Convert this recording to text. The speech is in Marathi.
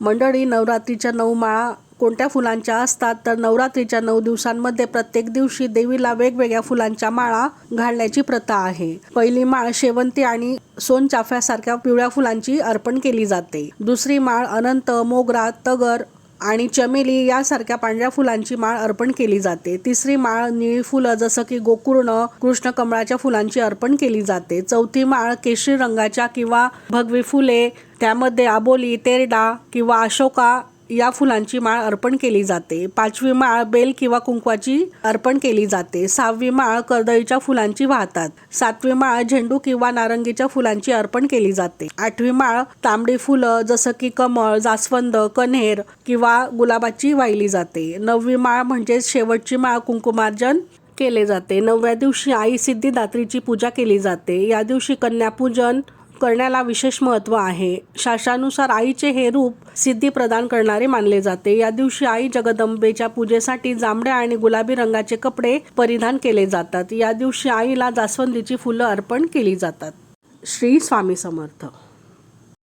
मंडळी, नवरात्रीच्या 9 माळा कोणत्या फुलांच्या असतात तर नवरात्रीच्या 9 दिवसांमध्ये प्रत्येक दिवशी देवीला वेगवेगळ्या फुलांच्या माळा घालण्याची प्रथा आहे. पहिली माळ शेवंती आणि सोनचाफ्यासारख्या पिवळ्या फुलांची अर्पण केली जाते. दुसरी माळ अनंत, मोगरा, तगर आणि चमेली यासारख्या पांढऱ्या फुलांची माळ अर्पण केली जाते. तिसरी माळ निळी फुलं जसं की गोकर्ण, कृष्णकमळाच्या फुलांची अर्पण केली जाते. चौथी माळ केशरी रंगाच्या किंवा भगवी फुले, त्यामध्ये आबोली, तेरडा किंवा अशोका या फुलांची माळ अर्पण केली जाते. पाचवी माळ बेल किंवा कुंकवाची अर्पण केली जाते. सहावी माळ कर्दळीच्या फुलांची वाहतात. सातवी माळ झेंडू किंवा नारंगीच्या फुलांची अर्पण केली जाते. आठवी माळ तांबडी फुलं जसं की कमळ, जास्वंद, कण्हेर किंवा गुलाबाची वाहिली जाते. नववी माळ म्हणजे शेवटची माळ कुंकुमार्जन केले जाते. 9व्या दिवशी आई सिद्धिदात्रीची पूजा केली जाते. या दिवशी कन्यापूजन करण्याला विशेष महत्त्व आहे. शास्त्रानुसार आईचे हे रूप सिद्धी प्रदान करणारे मानले जाते. या दिवशी आई जगदंबेच्या पूजेसाठी जांभळ्या आणि गुलाबी रंगाचे कपडे परिधान केले जातात. या दिवशी आईला जास्वंदीची फुलं अर्पण केली जातात. श्री स्वामी समर्थ.